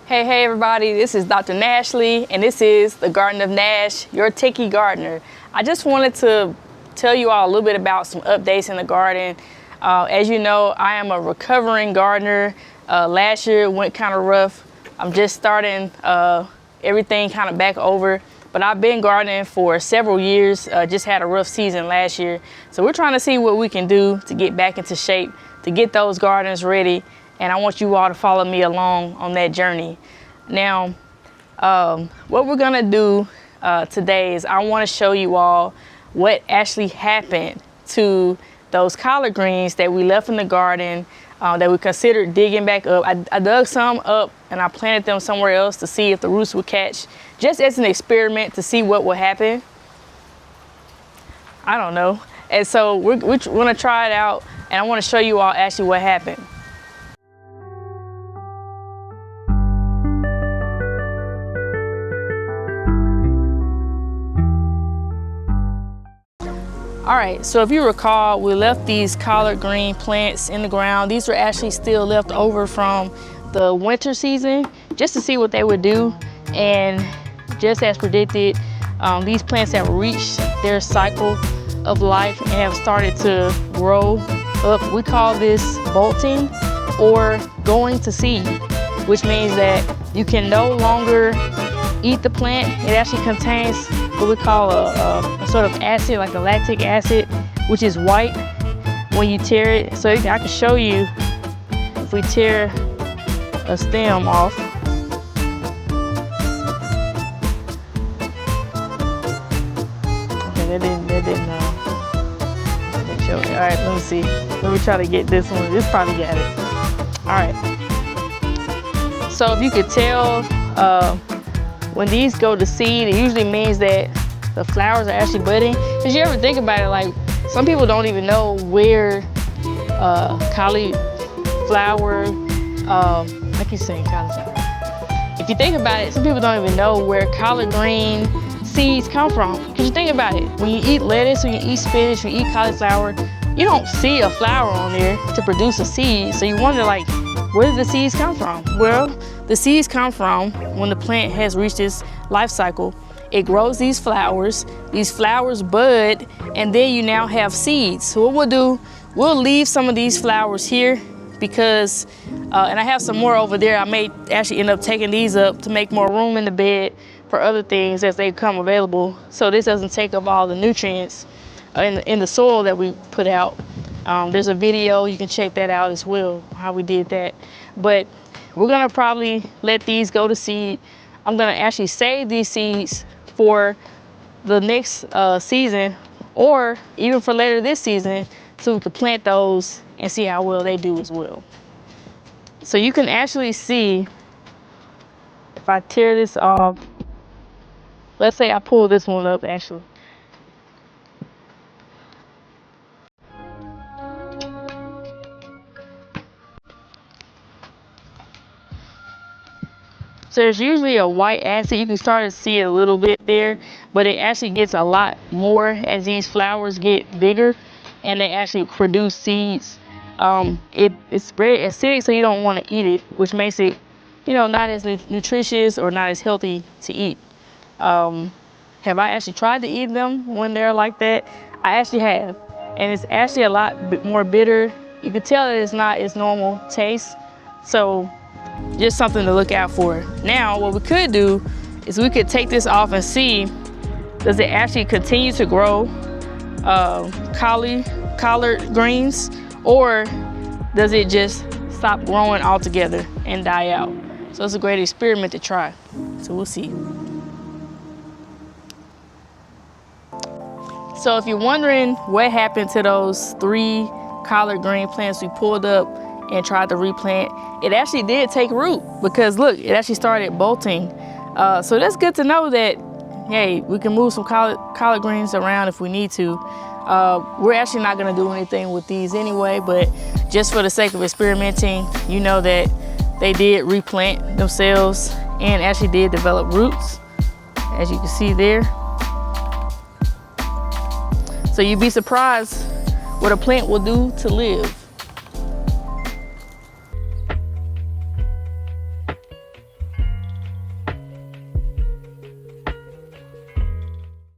Hey everybody, this is Dr. Nashley and this is the Garden of Nash, your techie gardener. I just wanted to tell you all a little bit about some updates in the garden. As you know, I am a recovering gardener. Last year went kind of rough. I'm just starting everything kind of back over, but I've been gardening for several years, just had a rough season last year. So we're trying to see what we can do to get back into shape, to get those gardens ready. And I want you all to follow me along on that journey. Now, what we're gonna do today is I wanna show you all what actually happened to those collard greens that we left in the garden that we considered digging back up. I dug some up and I planted them somewhere else to see if the roots would catch, just as an experiment to see what would happen. I don't know. And so we're gonna try it out and I wanna show you all actually what happened. All right, so if you recall, we left these collard green plants in the ground. These were actually still left over from the winter season, just to see what they would do. And just as predicted, these plants have reached their cycle of life and have started to grow up. We call this bolting or going to seed, which means that you can no longer eat the plant. It actually contains what we call a sort of acid, like a lactic acid, which is white when you tear it. So I can show you if we tear a stem off. Okay, that didn't show it. All right, let me see. Let me try to get this one. This probably got it. All right. So if you could tell, when these go to seed, it usually means that the flowers are actually budding. Because you ever think about it, like some people don't even know where cauliflower, I keep saying cauliflower. If you think about it, some people don't even know where collard green seeds come from. Because you think about it, when you eat lettuce, when you eat spinach, when you eat cauliflower, you don't see a flower on there to produce a seed. So you wonder, like, where did the seeds come from? Well, the seeds come from when the plant has reached its life cycle. It grows these flowers bud, and then you now have seeds. So what we'll do, we'll leave some of these flowers here because, and I have some more over there. I may actually end up taking these up to make more room in the bed for other things as they come available. So this doesn't take up all the nutrients in the soil that we put out. There's a video, you can check that out as well, how we did that. But we're gonna probably let these go to seed. I'm gonna actually save these seeds for the next season, or even for later this season, so we can plant those and see how well they do as well. So you can actually see, if I tear this off, let's say I pull this one up actually. So there's usually a white acid. You can start to see it a little bit there, but it actually gets a lot more as these flowers get bigger and they actually produce seeds. It's very acidic, so you don't want to eat it, which makes it, not as nutritious or not as healthy to eat. Have I actually tried to eat them when they're like that? I actually have, and it's actually a lot more bitter. You can tell that it's not its normal taste. So just something to look out for. Now, what we could do is we could take this off and see, does it actually continue to grow collard greens, or does it just stop growing altogether and die out? So it's a great experiment to try. So we'll see. So if you're wondering what happened to those 3 collard green plants we pulled up and tried to replant, it actually did take root, because look, it actually started bolting. So that's good to know that, hey, we can move some collard greens around if we need to. We're actually not gonna do anything with these anyway, but just for the sake of experimenting, you know that they did replant themselves and actually did develop roots, as you can see there. So you'd be surprised what a plant will do to live.